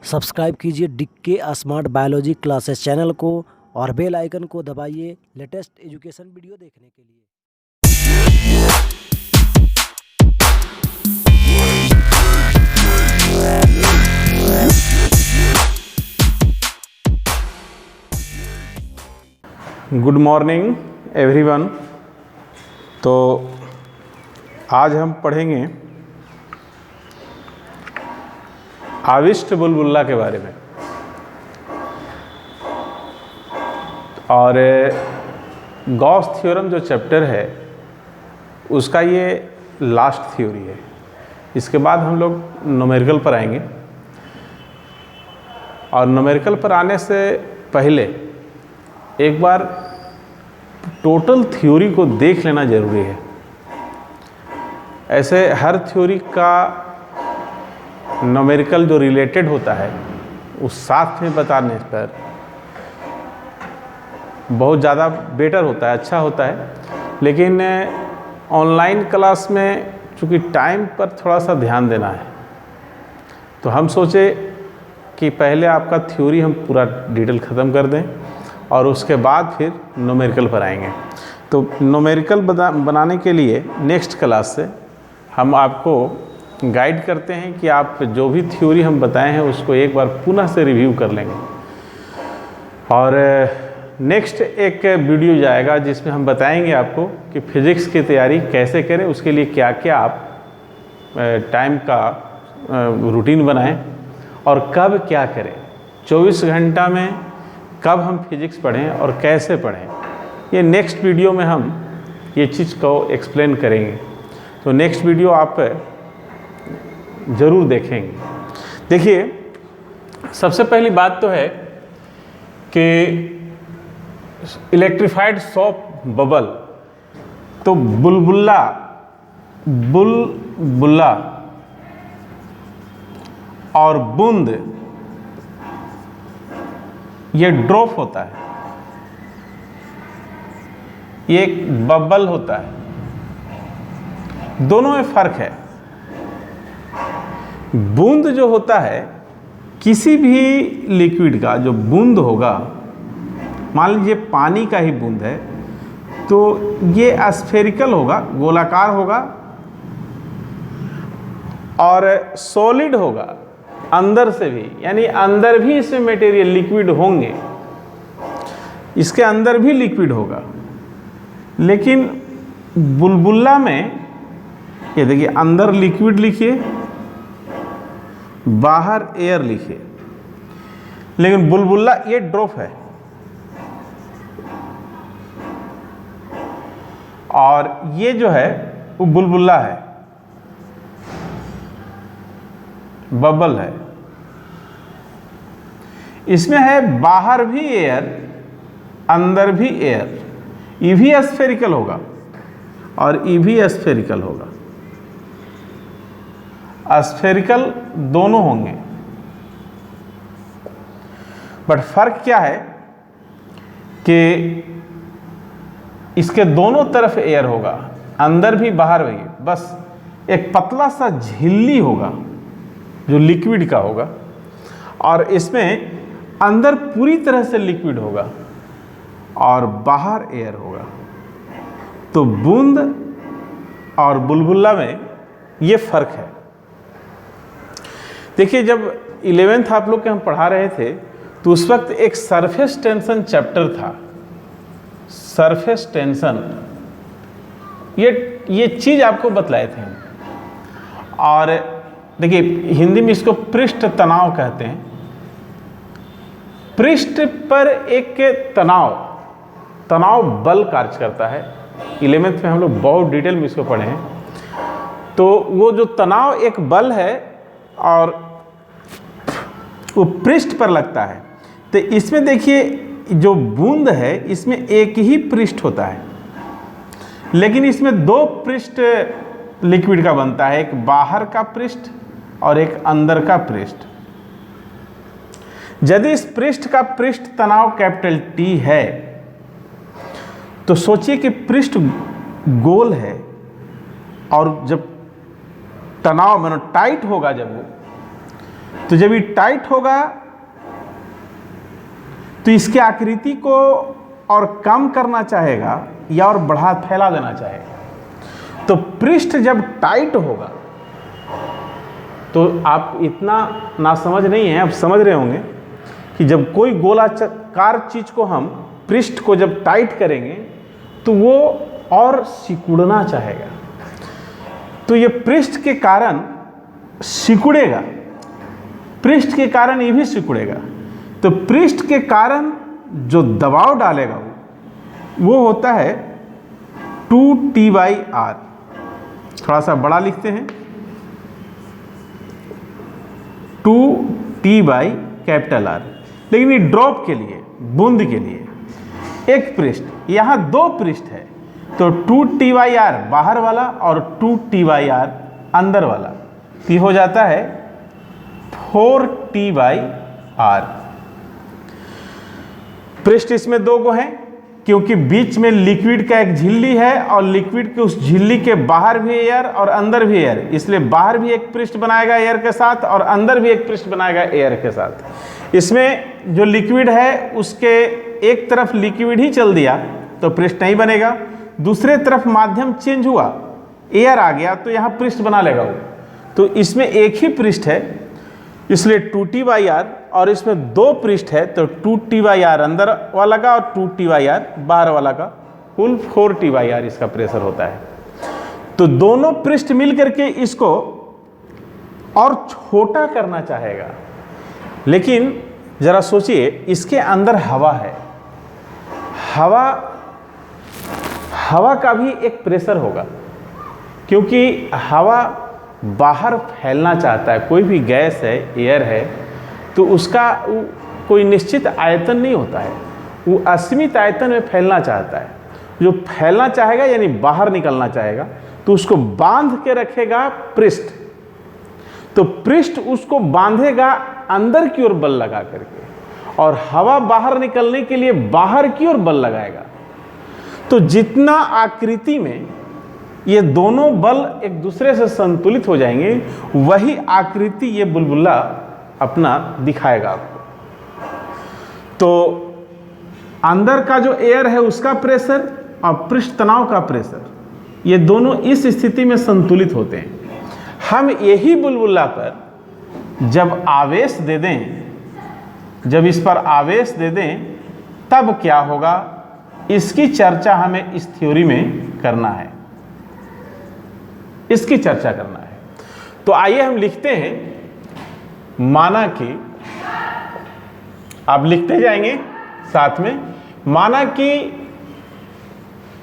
Subscribe कीजिए डिक्के smart biology classes channel को और बेल आइकन को दबाइए लेटेस्ट एजुकेशन वीडियो देखने के लिए। Good morning everyone. तो आज हम पढ़ेंगे आविष्ट बुलबुला के बारे में। और गॉस थ्योरम जो चैप्टर है उसका ये लास्ट थ्योरी है। इसके बाद हम लोग न्यूमेरिकल पर आएंगे, और न्यूमेरिकल पर आने से पहले एक बार टोटल थ्योरी को देख लेना ज़रूरी है। ऐसे हर थ्योरी का न्यूमेरिकल जो रिलेटेड होता है उस साथ में बताने पर बहुत ज़्यादा बेटर होता है, अच्छा होता है। लेकिन ऑनलाइन क्लास में चूँकि टाइम पर थोड़ा सा ध्यान देना है, तो हम सोचे कि पहले आपका थ्योरी हम पूरा डिटेल ख़त्म कर दें और उसके बाद फिर न्यूमेरिकल पर आएंगे। तो न्यूमेरिकल बनाने के लिए नेक्स्ट क्लास से हम आपको गाइड करते हैं कि आप जो भी थ्योरी हम बताए हैं उसको एक बार पुनः से रिव्यू कर लेंगे। और नेक्स्ट एक वीडियो जाएगा जिसमें हम बताएंगे आपको कि फिज़िक्स की तैयारी कैसे करें, उसके लिए क्या क्या आप टाइम का रूटीन बनाएं और कब क्या करें, 24 घंटा में कब हम फिज़िक्स पढ़ें और कैसे पढ़ें। ये नेक्स्ट वीडियो में हम ये चीज़ को एक्सप्लेन करेंगे। तो नेक्स्ट वीडियो आप ज़रूर देखेंगे। देखिए, सबसे पहली बात तो है कि इलेक्ट्रिफाइड सॉफ्ट बबल, तो बुलबुला और बूंद ये ड्रॉप होता है, ये एक बबल होता है। दोनों में फर्क है। बूंद जो होता है, किसी भी लिक्विड का जो बूंद होगा, मान लीजिए पानी का ही बूंद है, तो ये स्फेरिकल होगा, गोलाकार होगा और सॉलिड होगा अंदर से भी, यानी अंदर भी इसमें मटेरियल लिक्विड होंगे, इसके अंदर भी लिक्विड होगा। लेकिन बुलबुला में ये देखिए, अंदर लिक्विड लिखिए, बाहर एयर लिखिए, लेकिन बुलबुला ये ड्रॉप है। और ये जो है वो बुलबुला है, बबल है। इसमें है बाहर भी एयर, अंदर भी एयर। ये भी स्फेरिकल होगा और ये भी स्फेरिकल होगा। स्फेरिकल दोनों होंगे, बट फर्क क्या है कि इसके दोनों तरफ एयर होगा, अंदर भी बाहर भी। बस एक पतला सा झिल्ली होगा जो लिक्विड का होगा, और इसमें अंदर पूरी तरह से लिक्विड होगा और बाहर एयर होगा। तो बूंद और बुलबुला में ये फर्क है। देखिए, जब 11th आप लोग के हम पढ़ा रहे थे तो उस वक्त एक सरफेस टेंशन चैप्टर था। सरफेस टेंशन ये चीज़ आपको बतलाए थे हम। और देखिए, हिंदी में इसको पृष्ठ तनाव कहते हैं। पृष्ठ पर एक तनाव बल कार्य करता है। 11th में हम लोग बहुत डिटेल में इसको पढ़े हैं। तो वो जो तनाव एक बल है और वो पृष्ठ पर लगता है। तो इसमें देखिए, जो बूंद है इसमें एक ही पृष्ठ होता है, लेकिन इसमें दो पृष्ठ लिक्विड का बनता है, एक बाहर का पृष्ठ और एक अंदर का पृष्ठ। यदि इस पृष्ठ का पृष्ठ तनाव कैपिटल T है, तो सोचिए कि पृष्ठ गोल है, और जब तनाव टाइट होगा जब वो, तो जब ये टाइट होगा तो इसकी आकृति को और कम करना चाहेगा या और बढ़ा फैला देना चाहेगा। तो पृष्ठ जब टाइट होगा, तो आप इतना नासमझ नहीं है, आप समझ रहे होंगे कि जब कोई गोलाकार चीज को हम पृष्ठ को जब टाइट करेंगे तो वो और सिकुड़ना चाहेगा, तो ये पृष्ठ के कारण सिकुड़ेगा, पृष्ठ के कारण ये भी सिकुड़ेगा। तो पृष्ठ के कारण जो दबाव डालेगा वो होता है 2T/R। थोड़ा सा बड़ा लिखते हैं, 2T/R। लेकिन ये ड्रॉप के लिए, बूंद के लिए एक पृष्ठ, यहाँ दो पृष्ठ है, तो 2T/R बाहर वाला और 2T/R अंदर वाला, तो ये हो जाता है 4T/R। पृष्ठ इसमें दो को हैं क्योंकि बीच में लिक्विड का एक झिल्ली है और लिक्विड के उस झिल्ली के बाहर भी एयर और अंदर भी एयर, इसलिए बाहर भी एक पृष्ठ बनाएगा एयर के साथ और अंदर भी एक पृष्ठ बनाएगा एयर के साथ। इसमें जो लिक्विड है उसके एक तरफ लिक्विड ही चल दिया तो पृष्ठ नहीं बनेगा, दूसरे तरफ माध्यम चेंज हुआ, एयर आ गया तो यहाँ पृष्ठ बना लेगा वो। तो इसमें एक ही पृष्ठ है इसलिए 2T/R, और इसमें दो पृष्ठ है तो 2T/R अंदर वाला का और 2T/R बाहर वाला का, कुल 4T/R इसका प्रेशर होता है। तो दोनों पृष्ठ मिल करके इसको और छोटा करना चाहेगा, लेकिन जरा सोचिए इसके अंदर हवा है, हवा का भी एक प्रेशर होगा क्योंकि हवा बाहर फैलना चाहता है। कोई भी गैस है, एयर है, तो उसका कोई निश्चित आयतन नहीं होता है, वो असीमित आयतन में फैलना चाहता है। जो फैलना चाहेगा यानी बाहर निकलना चाहेगा तो उसको बांध के रखेगा पृष्ठ, तो पृष्ठ उसको बांधेगा अंदर की ओर बल लगा करके, और हवा बाहर निकलने के लिए बाहर की ओर बल लगाएगा। तो जितना आकृति में ये दोनों बल एक दूसरे से संतुलित हो जाएंगे, वही आकृति ये बुलबुला अपना दिखाएगा आपको। तो अंदर का जो एयर है उसका प्रेशर और पृष्ठ तनाव का प्रेशर, ये दोनों इस स्थिति में संतुलित होते हैं। हम यही बुलबुला पर जब आवेश दे दें, जब इस पर आवेश दे दें तब क्या होगा, इसकी चर्चा हमें इस थ्योरी में करना है, इसकी चर्चा करना है। तो आइए हम लिखते हैं, माना कि आप लिखते जाएंगे साथ में, माना कि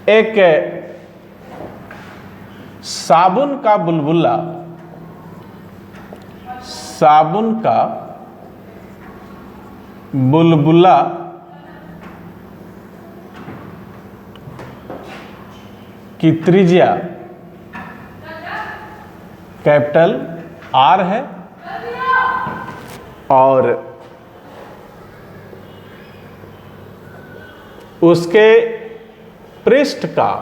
एक साबुन का बुलबुला, साबुन का बुलबुला की त्रिज्या कैपिटल R है और उसके पृष्ठ का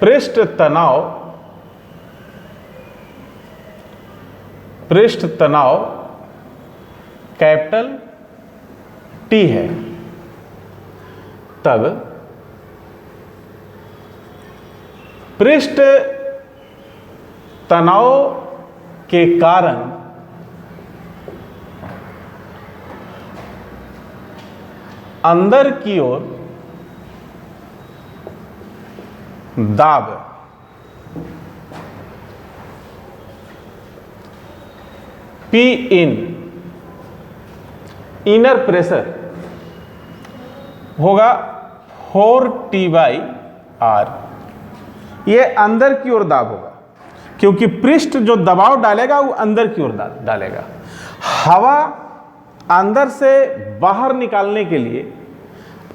पृष्ठ तनाव कैपिटल T है, तब पृष्ठ तनाव के कारण अंदर की ओर दाब P इन, इनर प्रेशर होगा 4T/R। ये अंदर की ओर दाब होगा क्योंकि पृष्ठ जो दबाव डालेगा वो अंदर की ओर डालेगा। हवा अंदर से बाहर निकालने के लिए,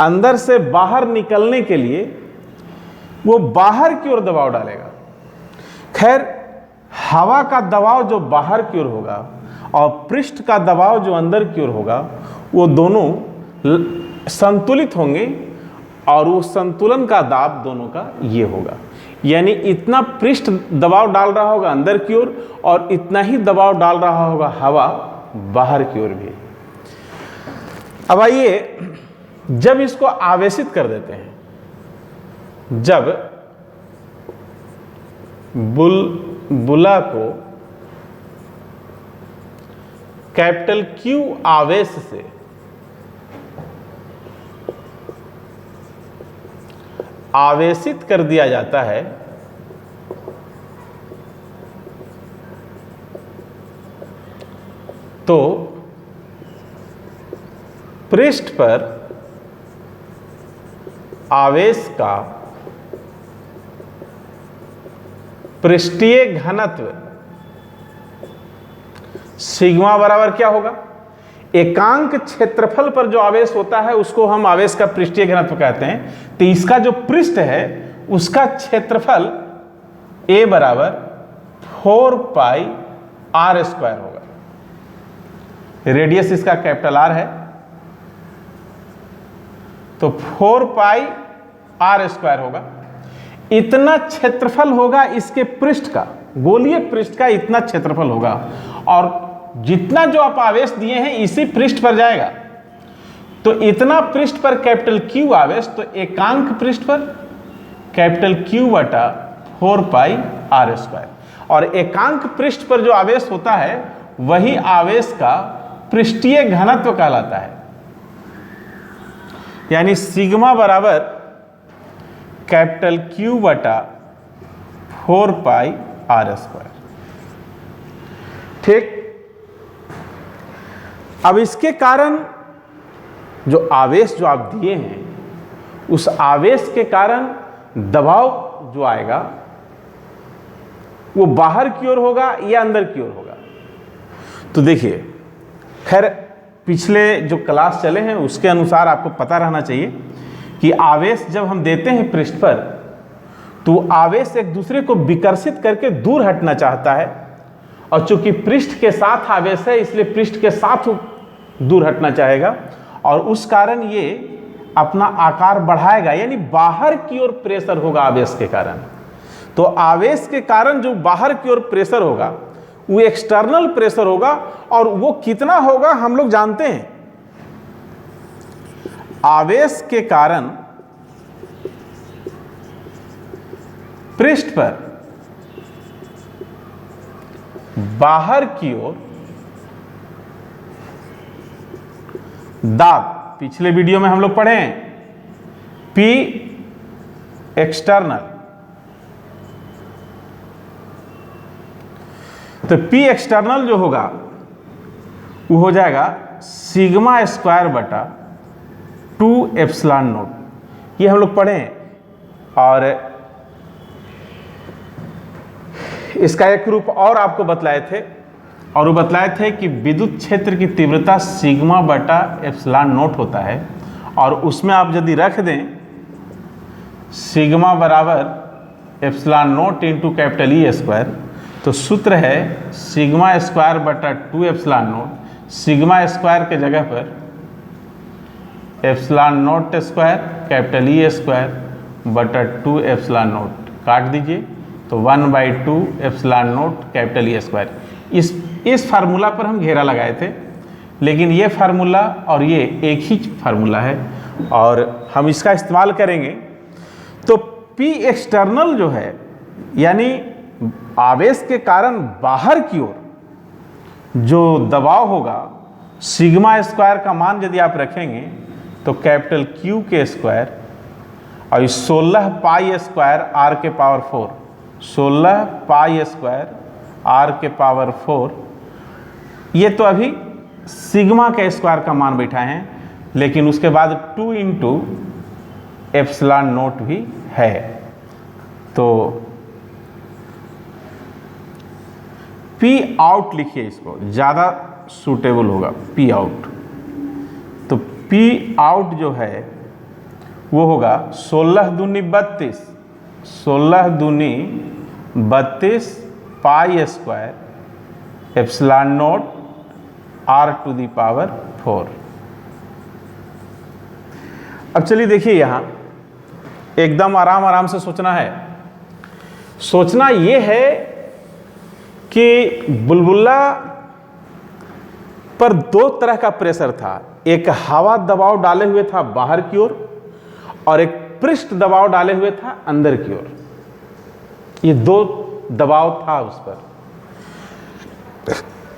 अंदर से बाहर निकलने के लिए वो बाहर की ओर दबाव डालेगा। खैर, हवा का दबाव जो बाहर की ओर होगा और पृष्ठ का दबाव जो अंदर की ओर होगा, वो दोनों संतुलित होंगे और वो संतुलन का दाब दोनों का ये होगा। यानी इतना पृष्ठ दबाव डाल रहा होगा अंदर की ओर और इतना ही दबाव डाल रहा होगा हवा बाहर की ओर भी। अब आइए, जब इसको आवेशित कर देते हैं, जब बुलबुला को कैपिटल Q आवेश से आवेशित कर दिया जाता है तो पृष्ठ पर आवेश का पृष्ठीय घनत्व सिग्मा बराबर क्या होगा? एकांक क्षेत्रफल पर जो आवेश होता है उसको हम आवेश का पृष्ठीय घनत्व कहते हैं। तो इसका जो पृष्ठ है उसका क्षेत्रफल A बराबर 4 पाई r स्क्वायर होगा। रेडियस इसका कैपिटल R है तो 4 पाई r स्क्वायर होगा। इतना क्षेत्रफल होगा इसके पृष्ठ का, गोलीय पृष्ठ का इतना क्षेत्रफल होगा और जितना जो आप आवेश दिए हैं इसी पृष्ठ पर जाएगा। तो इतना पृष्ठ पर कैपिटल Q आवेश, तो एकांक पृष्ठ पर कैपिटल Q बटा 4 पाई r स्क्वायर, और एकांक पृष्ठ पर जो आवेश होता है वही आवेश का पृष्ठीय घनत्व कहलाता है। यानी सिग्मा बराबर कैपिटल Q बटा 4 पाई r स्क्वायर। ठीक, अब इसके कारण जो आवेश जो आप दिए हैं उस आवेश के कारण दबाव जो आएगा वो बाहर की ओर होगा या अंदर की ओर होगा। तो देखिए, खैर पिछले जो क्लास चले हैं उसके अनुसार आपको पता रहना चाहिए कि आवेश जब हम देते हैं पृष्ठ पर तो आवेश एक दूसरे को विकर्षित करके दूर हटना चाहता है, और चूंकि पृष्ठ के साथ आवेश है इसलिए पृष्ठ के साथ दूर हटना चाहेगा और उस कारण ये अपना आकार बढ़ाएगा, यानी बाहर की ओर प्रेशर होगा आवेश के कारण। तो आवेश के कारण जो बाहर की ओर प्रेशर होगा वो एक्सटर्नल प्रेशर होगा, और वो कितना होगा हम लोग जानते हैं। आवेश के कारण पृष्ठ पर बाहर की ओर दाब, पिछले वीडियो में हम लोग पढ़े हैं P एक्सटर्नल, तो P एक्सटर्नल जो होगा वो हो जाएगा सिग्मा स्क्वायर बटा 2 एप्सिलॉन नोट। ये हम लोग पढ़े हैं, और इसका एक रूप और आपको बतलाए थे, और वो बतलाए थे कि विद्युत क्षेत्र की तीव्रता सिग्मा बटा एप्सिलॉन नोट होता है, और उसमें आप यदि रख दें सिग्मा बराबर epsilon note into capital E square, तो सूत्र है सिग्मा स्क्वायर बटा 2 एप्सिलॉन नोट। सिग्मा स्क्वायर के जगह पर epsilon note square capital E square बटा 2 एप्सिलॉन नोट काट दीजिए, तो 1/2 epsilon note capital E square. इस फार्मूला पर हम घेरा लगाए थे, लेकिन ये फार्मूला और ये एक ही फार्मूला है और हम इसका इस्तेमाल करेंगे। तो P एक्सटर्नल जो है, यानी आवेश के कारण बाहर की ओर जो दबाव होगा, सिग्मा स्क्वायर का मान यदि आप रखेंगे तो कैपिटल Q के स्क्वायर और 16 पाई स्क्वायर r के पावर 4, 16 पाई स्क्वायर r के पावर 4, ये तो अभी सिग्मा के स्क्वायर का मान बैठाए हैं, लेकिन उसके बाद 2 इंटू एप्सिलॉन नोट भी है। तो P आउट लिखिए, इसको ज़्यादा सूटेबल होगा P आउट। तो P आउट जो है वो होगा 16 दूनी 32, 16 दूनी 32 pi square epsilon naught r to the power 4। अब चलिए देखिए, यहाँ एकदम आराम आराम से सोचना है। सोचना ये है कि बुलबुला पर दो तरह का प्रेशर था, एक हवा दबाव डाले हुए था बाहर की ओर और एक पृष्ठ दबाव डाले हुए था अंदर की ओर। ये दो दबाव था उस पर।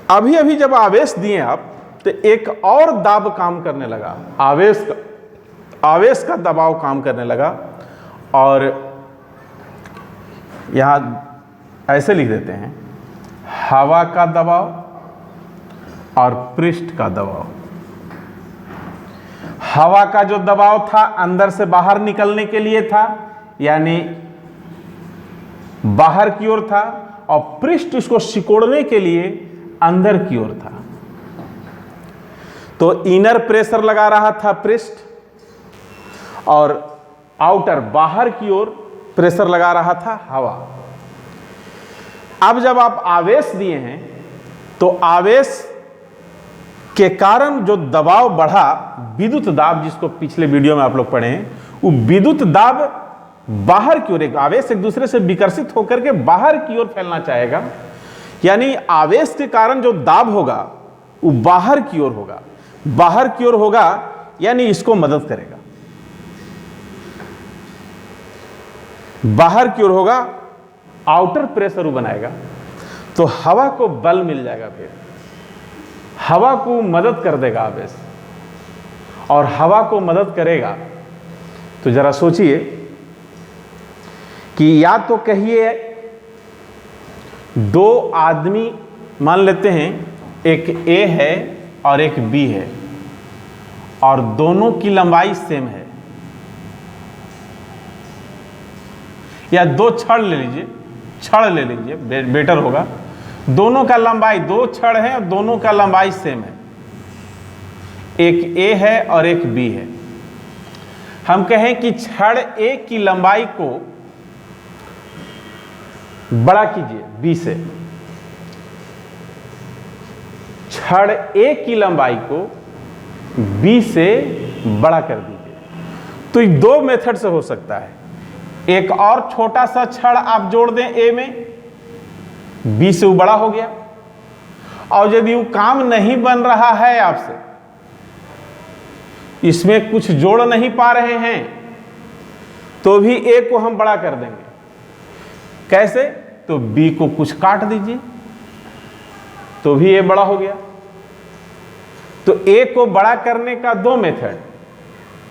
अभी अभी जब आवेश दिए आप तो एक और दाब काम करने लगा, आवेश का दबाव काम करने लगा। और यहां ऐसे लिख देते हैं, हवा का दबाव और पृष्ठ का दबाव। हवा का जो दबाव था अंदर से बाहर निकलने के लिए था, यानी बाहर की ओर था, और पृष्ठ इसको सिकोड़ने के लिए अंदर की ओर था। तो इनर प्रेशर लगा रहा था पृष्ठ और आउटर बाहर की ओर प्रेशर लगा रहा था हवा। अब जब आप आवेश दिए हैं तो आवेश के कारण जो दबाव बढ़ा, विद्युत दाब जिसको पिछले वीडियो में आप लोग पढ़े हैं, वो विद्युत दाब बाहर की ओर, एक आवेश एक दूसरे से विकर्षित होकर के बाहर की ओर फैलना चाहेगा, यानी आवेश के कारण जो दाब होगा वो बाहर की ओर होगा। बाहर की ओर होगा यानी इसको मदद करेगा, बाहर की ओर होगा, आउटर प्रेशर वो बनाएगा, तो हवा को बल मिल जाएगा, फिर हवा को मदद कर देगा आवेश, और हवा को मदद करेगा। तो जरा सोचिए कि या तो कहिए दो आदमी मान लेते हैं, एक ए है और एक बी है और दोनों की लंबाई सेम है, या दो छड़ ले लीजिए, छड़ ले लीजिए बेटर होगा। दोनों का लंबाई, दो छड़ है और दोनों का लंबाई सेम है, एक ए है और एक बी है। हम कहें कि छड़ ए की लंबाई को बड़ा कीजिए बी से, छड़ ए की लंबाई को बी से बड़ा कर दीजिए। तो ये दो मेथड से हो सकता है, एक और छोटा सा छड़ आप जोड़ दें ए में, बी से वो बड़ा हो गया, और यदि वो काम नहीं बन रहा है आपसे, इसमें कुछ जोड़ नहीं पा रहे हैं, तो भी ए को हम बड़ा कर देंगे। कैसे? तो बी को कुछ काट दीजिए तो भी ए बड़ा हो गया। तो ए को बड़ा करने का दो मेथड,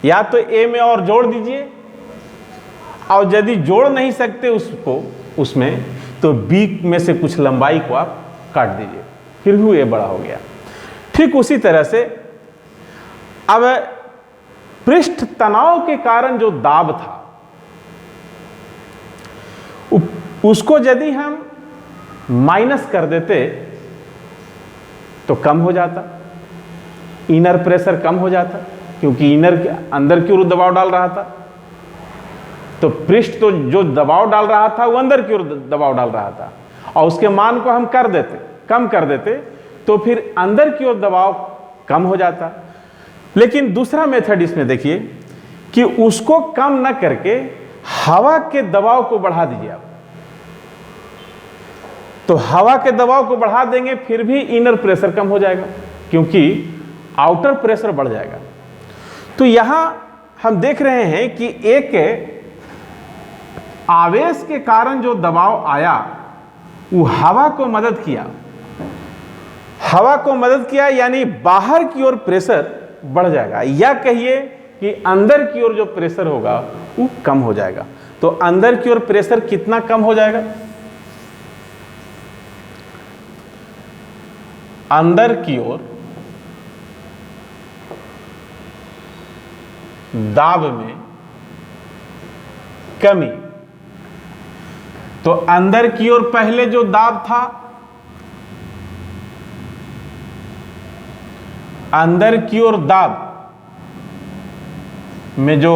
या तो ए में और जोड़ दीजिए, और यदि जोड़ नहीं सकते उसको उसमें, तो बी में से कुछ लंबाई को आप काट दीजिए, फिर भी ए बड़ा हो गया। ठीक उसी तरह से अब पृष्ठ तनाव के कारण जो दाब था उसको यदि हम माइनस कर देते तो कम हो जाता, इनर प्रेशर कम हो जाता, क्योंकि इनर के अंदर की ओर दबाव डाल रहा था। तो पृष्ठ तो जो दबाव डाल रहा था वो अंदर की ओर दबाव डाल रहा था, और उसके मान को हम कर देते, कम कर देते, तो फिर अंदर की ओर दबाव कम हो जाता। लेकिन दूसरा मेथड इसमें देखिए कि उसको कम न करके हवा के दबाव को बढ़ा दीजिए आप। तो हवा के दबाव को बढ़ा देंगे फिर भी इनर प्रेशर कम हो जाएगा, क्योंकि आउटर प्रेशर बढ़ जाएगा। तो यहां हम देख रहे हैं कि एक आवेश के कारण जो दबाव आया वो हवा को मदद किया, हवा को मदद किया, यानी बाहर की ओर प्रेशर बढ़ जाएगा, या कहिए कि अंदर की ओर जो प्रेशर होगा वो कम हो जाएगा। तो अंदर की ओर प्रेशर कितना कम हो जाएगा? अंदर की ओर दाब में कमी। तो अंदर की ओर पहले जो दाब था, अंदर की ओर दाब में जो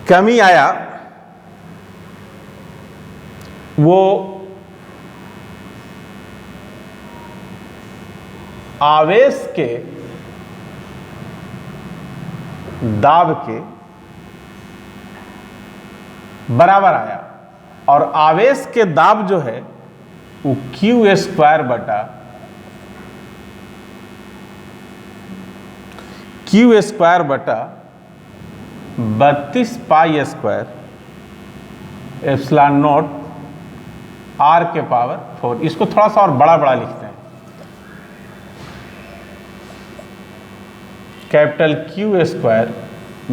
कमी आया वो आवेश के दाब के बराबर आया और आवेश के दाब जो है वो क्यू स्क्वायर बटा क्यू स्क्वायर बटा 32 pi square epsilon naught R के पावर 4। इसको थोड़ा सा और बड़ा बड़ा लिखते हैं, कैपिटल क्यू स्क्वायर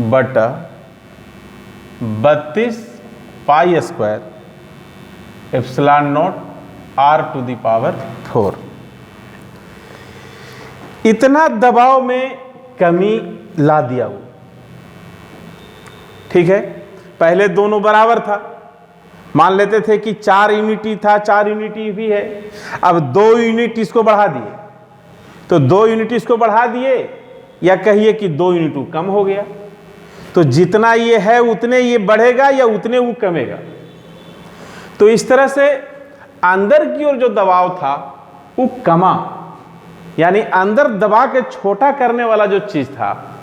बटा 32 pi square epsilon naught R to the power 4। इतना दबाव में कमी ला दिया वो। ठीक है, पहले दोनों बराबर था, मान लेते थे कि 4 यूनिटी था, 4 यूनिटी भी है। अब 2 यूनिट इसको बढ़ा दिए, तो 2 यूनिट इसको बढ़ा दिए, या कहिए कि 2 यूनिट कम हो गया, तो जितना ये है उतने ये बढ़ेगा या उतने वो कमेगा। तो इस तरह से अंदर की ओर जो दबाव था वो कमा, यानी अंदर दबा के छोटा करने वाला जो चीज था,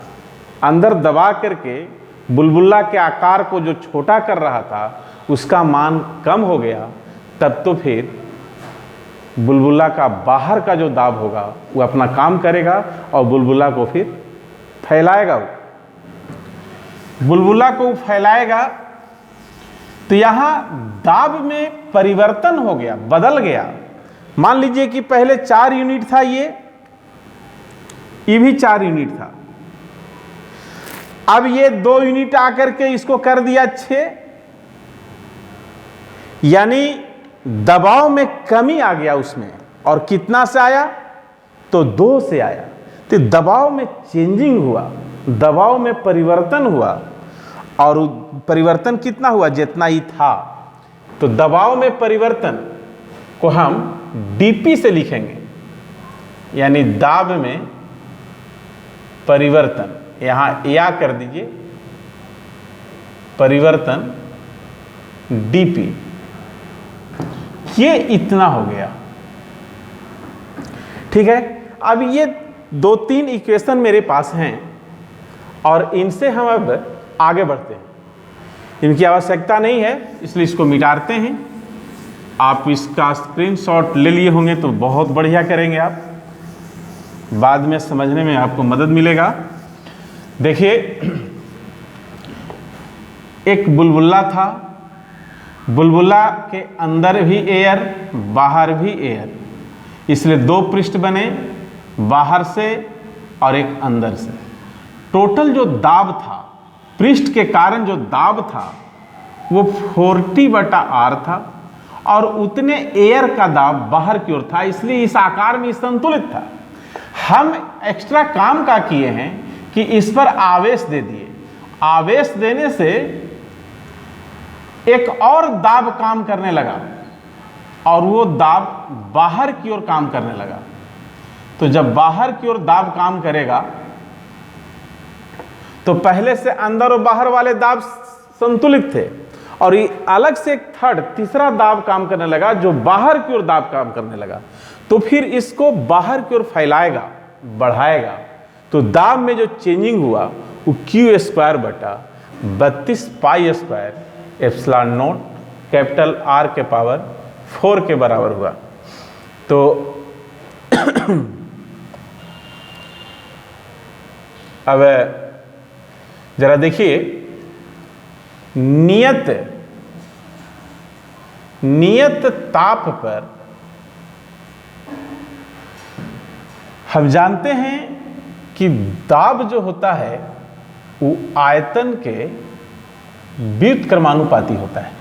अंदर दबा करके बुलबुला के आकार को जो छोटा कर रहा था उसका मान कम हो गया। तब तो फिर बुलबुला का बाहर का जो दाब होगा वो अपना काम करेगा और बुलबुला को फिर फैलाएगा। बुलबुला को फैलाएगा तो यहां दाब में परिवर्तन हो गया, बदल गया। मान लीजिए कि पहले 4 यूनिट था, ये भी 4 यूनिट था। अब ये 2 यूनिट आकर के इसको कर दिया 6, यानी दबाव में कमी आ गया उसमें। और कितना से आया? तो 2 से आया। तो दबाव में चेंजिंग हुआ, दबाव में परिवर्तन हुआ। और परिवर्तन कितना हुआ? जितना ही था। तो दबाव में परिवर्तन को हम डीपी से लिखेंगे, यानी दाब में परिवर्तन। यहां या कर दीजिए, परिवर्तन डीपी, ये इतना हो गया। ठीक है, अब ये 2-3 इक्वेशन मेरे पास हैं और इनसे हम अब आगे बढ़ते हैं। इनकी आवश्यकता नहीं है, इसलिए इसको मिटाते हैं। आप इसका स्क्रीनशॉट ले लिए होंगे तो बहुत बढ़िया करेंगे, आप बाद में समझने में आपको मदद मिलेगा। देखिए, एक बुलबुला था, बुलबुला के अंदर भी एयर, बाहर भी एयर, इसलिए 2 पृष्ठ बने, बाहर से और एक अंदर से। टोटल जो दाब था, पृष्ठ के कारण जो दाब था वो 40/R था और उतने एयर का दाब बाहर की ओर था, इसलिए इस आकार में संतुलित था। हम एक्स्ट्रा काम का किए हैं कि इस पर आवेश दे दिए। आवेश देने से एक और दाब काम करने लगा और वो दाब बाहर की ओर काम करने लगा। तो जब बाहर की ओर दाब काम करेगा तो पहले से अंदर और बाहर वाले दाब संतुलित थे और ये अलग से एक तीसरा दाब काम करने लगा जो बाहर की ओर दाब काम करने लगा। तो फिर इसको बाहर की ओर फैलाएगा, बढ़ाएगा। तो दाब में जो चेंजिंग हुआ वो क्यू स्क्वायर बटा 32 pi square epsilon not capital R के पावर 4 के बराबर हुआ। तो अब जरा देखिए, नियत ताप पर हम जानते हैं कि दाब जो होता है वो आयतन के व्युत्क्रमानुपाती होता है।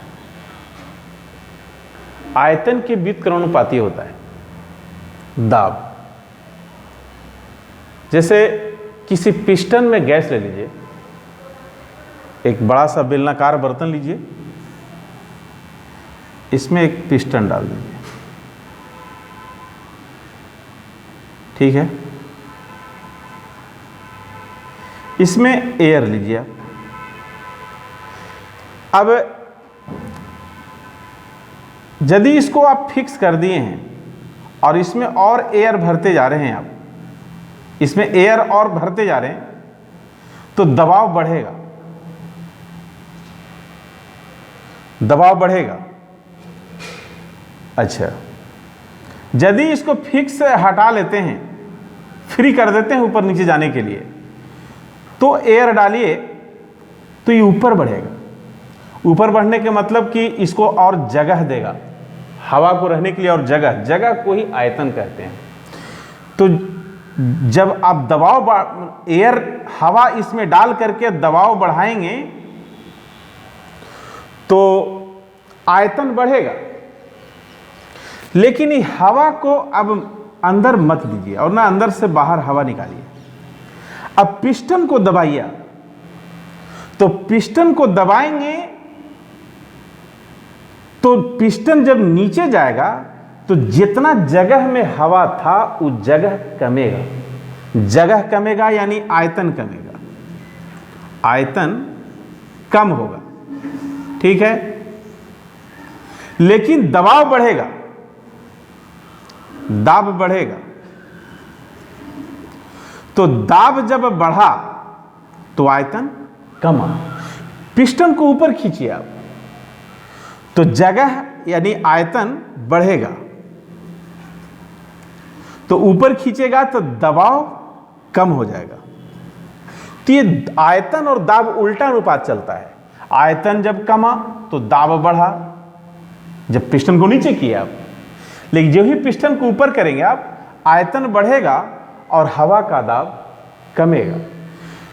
आयतन के व्युत्क्रमानुपाती होता है दाब। जैसे किसी पिस्टन में गैस ले लीजिए, एक बड़ा सा बेलनाकार बर्तन लीजिए, इसमें एक पिस्टन डाल दीजिए, ठीक है। इसमें एयर लीजिए आप। अब यदि इसको आप फिक्स कर दिए हैं और इसमें और एयर भरते जा रहे हैं, आप इसमें एयर और भरते जा रहे हैं, तो दबाव बढ़ेगा। दबाव बढ़ेगा। अच्छा, यदि इसको फिक्स हटा लेते हैं, फ्री कर देते हैं ऊपर नीचे जाने के लिए, तो एयर डालिए तो ये ऊपर बढ़ेगा। ऊपर बढ़ने के मतलब कि इसको और जगह देगा, हवा को रहने के लिए और जगह को ही आयतन कहते हैं। तो जब आप एयर हवा इसमें डाल करके दबाव बढ़ाएंगे तो आयतन बढ़ेगा। लेकिन ये हवा को अब अंदर मत दीजिए और ना अंदर से बाहर हवा निकालिए। अब पिस्टन को दबाइए, तो पिस्टन को दबाएंगे तो पिस्टन जब नीचे जाएगा तो जितना जगह में हवा था उस जगह कमेगा, यानी आयतन कमेगा, आयतन कम होगा। ठीक है, लेकिन दबाव बढ़ेगा, दाब बढ़ेगा। तो दाब जब बढ़ा तो आयतन कमा। पिस्टन को ऊपर खींचिए आप, तो जगह यानी आयतन बढ़ेगा। तो ऊपर खींचेगा तो दबाव कम हो जाएगा। तो ये आयतन और दाब उल्टा अनुपात चलता है। आयतन जब कमा तो दाब बढ़ा, जब पिस्टन को नीचे किया आप। लेकिन जो ही पिस्टन को ऊपर करेंगे आप, आयतन बढ़ेगा और हवा का दाब कमेगा।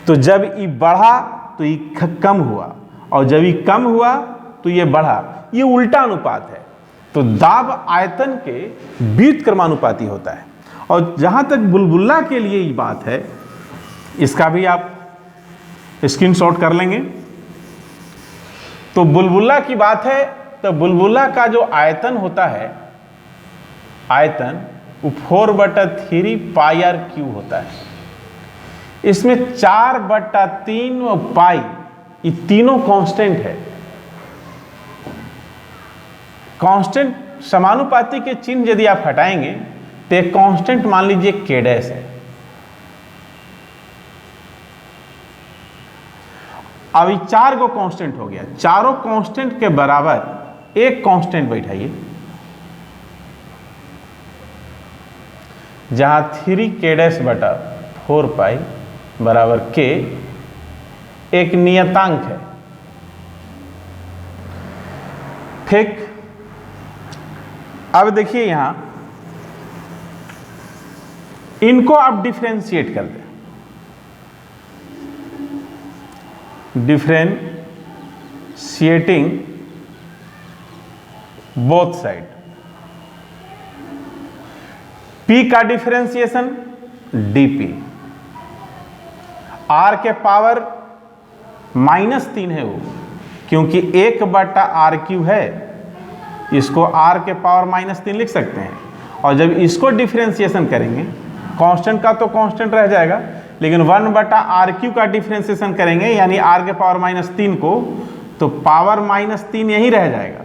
तो जब ये बढ़ा तो ये कम हुआ, और जब ये कम हुआ तो ये बढ़ा। ये उल्टा अनुपात है। तो दाब आयतन के व्युत्क्रमानुपाती होता है। और जहां तक बुलबुला के लिए ये बात है, इसका भी आप स्क्रीनशॉट कर लेंगे। तो बुलबुला की बात है, तो बुलबुला का जो आयतन होता है, आयतन वो 4/3 πr³ होता है। इसमें 4/3 और पाई, ये तीनों कांस्टेंट है। कांस्टेंट समानुपाती के चिन्ह यदि आप हटाएंगे तो एक कांस्टेंट मान लीजिए k' है। अब ये 4 को कांस्टेंट हो गया, चारों कांस्टेंट के बराबर एक कांस्टेंट बैठाइए, जहां 3k'/4 पाई बराबर k एक नियतांक है। ठीक, अब देखिए यहां इनको आप डिफरेंशिएट कर दें। डिफरेंशिएटिंग बोथ साइड, P का डिफरेंशिएशन dP, R के पावर -3 है वो, क्योंकि 1/r³ है, इसको R के पावर -3 लिख सकते हैं। और जब इसको डिफरेंशिएशन करेंगे, कांस्टेंट का तो कांस्टेंट रह जाएगा, लेकिन 1/r³ का डिफरेंशिएशन करेंगे यानी R के पावर -3 को, तो पावर -3 यही रह जाएगा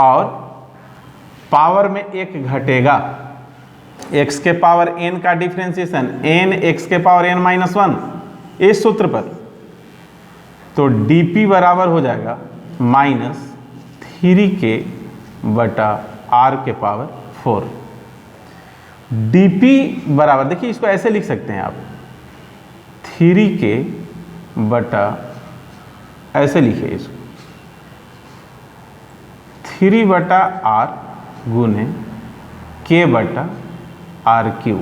और पावर में 1 घटेगा। x के पावर n का डिफरेंशिएशन n x के पावर n-1 इस सूत्र पर, तो dP बराबर हो जाएगा -3k/r के पावर 4। dP बराबर, देखिए इसको ऐसे लिख सकते हैं आप, 3k ऐसे लिखिए इसको, 3/r गुने k/r³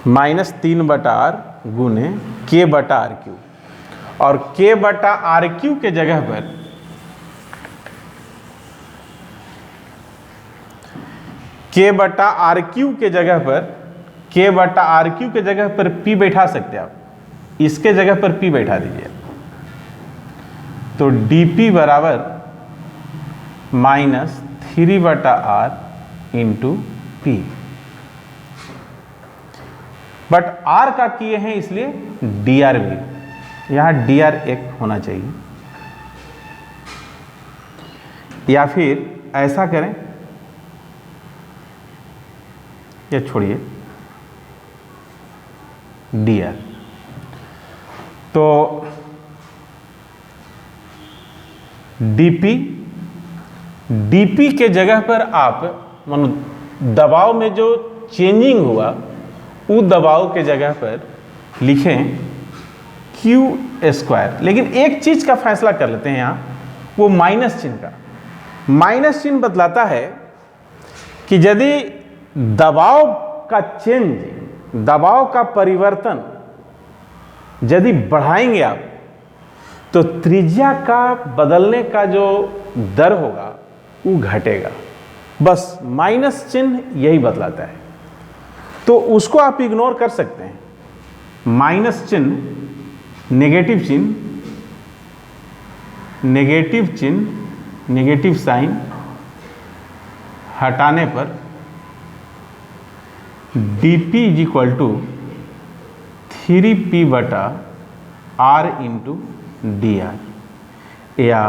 -3/r गुने k/r³। और k/r³ के जगह पर k/r³ के जगह पर P बैठा सकते हैं आप, इसके जगह पर P बैठा दीजिए, तो dP बराबर -3/r into P। But R का किए हैं इसलिए dr भी, यहां dr 1 होना चाहिए। या फिर ऐसा करें, या छोड़िए dr, तो डीपी, डीपी के जगह पर आप मानो दबाव में जो चेंजिंग हुआ वो दबाव के जगह पर लिखें क्यू स्क्वायर। लेकिन एक चीज का फैसला कर लेते हैं यहाँ, वो माइनस चिन्ह का। माइनस चिन्ह बतलाता है कि यदि दबाव का चेंज, दबाव का परिवर्तन यदि बढ़ाएंगे आप, तो त्रिज्या का बदलने का जो दर होगा वो घटेगा। बस माइनस चिन्ह यही बतलाता है, तो उसको आप इग्नोर कर सकते हैं। माइनस चिन्ह, नेगेटिव चिन्ह, नेगेटिव चिन्ह, नेगेटिव साइन हटाने पर dp is equal to 3p बटा r इंटू डी आर, या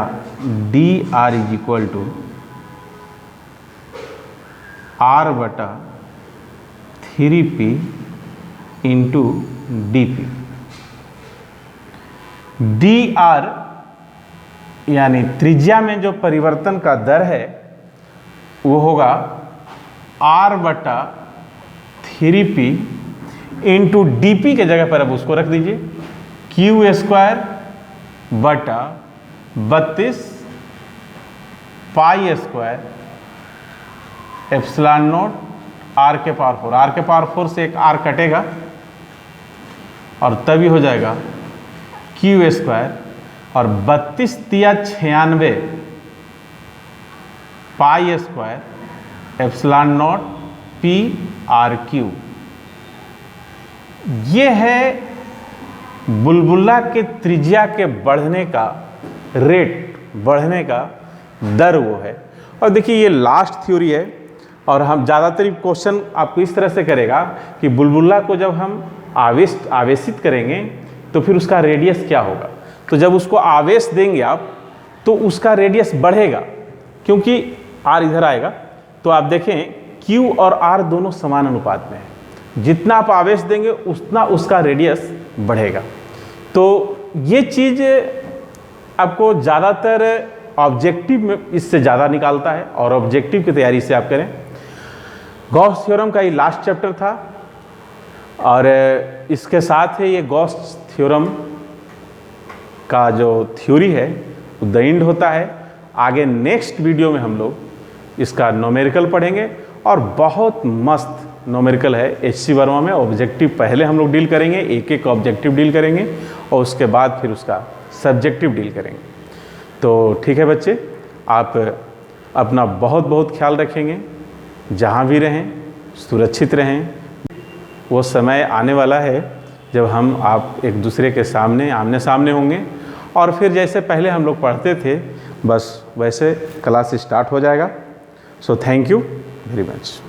dr is equal to r बटा 3p इंटू dp। dr यानी त्रिज्या में जो परिवर्तन का दर है वो होगा r बटा 3p इंटू डी के जगह पर अब उसको रख दीजिए क्यू स्क्वायर बटा 32 pi square epsilon not r के पावर 4। r के पावर 4 से एक r कटेगा और तभी हो जाएगा क्यू स्क्वायर, और 32 तिया 96 पाई square epsilon not P R Q. ये है बुलबुला के त्रिज्या के बढ़ने का रेट, बढ़ने का दर वो है। और देखिए ये लास्ट थ्योरी है, और हम ज़्यादातर क्वेश्चन आपको इस तरह से करेगा कि बुलबुला को जब हम आवेशित करेंगे तो फिर उसका रेडियस क्या होगा। तो जब उसको आवेश देंगे आप तो उसका रेडियस बढ़ेगा, क्योंकि r इधर आएगा। तो आप देखें q और r दोनों समान अनुपात में है, जितना आप आवेश देंगे उतना उसका रेडियस बढ़ेगा। तो ये चीज़ आपको ज़्यादातर ऑब्जेक्टिव में इससे ज़्यादा निकालता है, और ऑब्जेक्टिव की तैयारी से आप करें। गॉस थ्योरम का ये लास्ट चैप्टर था, और इसके साथ है ये गॉस थ्योरम का जो थ्योरी है वो द एंड होता है। आगे नेक्स्ट वीडियो में हम लोग इसका न्यूमेरिकल पढ़ेंगे, और बहुत मस्त न्यूमेरिकल है HC वर्मा में। ऑब्जेक्टिव पहले हम लोग डील करेंगे, एक एक ऑब्जेक्टिव डील करेंगे, और उसके बाद फिर उसका सब्जेक्टिव डील करेंगे। तो ठीक है बच्चे, आप अपना बहुत बहुत ख्याल रखेंगे, जहाँ भी रहें सुरक्षित रहें। वो समय आने वाला है जब हम आप एक दूसरे के सामने आमने सामने होंगे, और फिर जैसे पहले हम लोग पढ़ते थे बस वैसे क्लास स्टार्ट हो जाएगा। So thank you very much.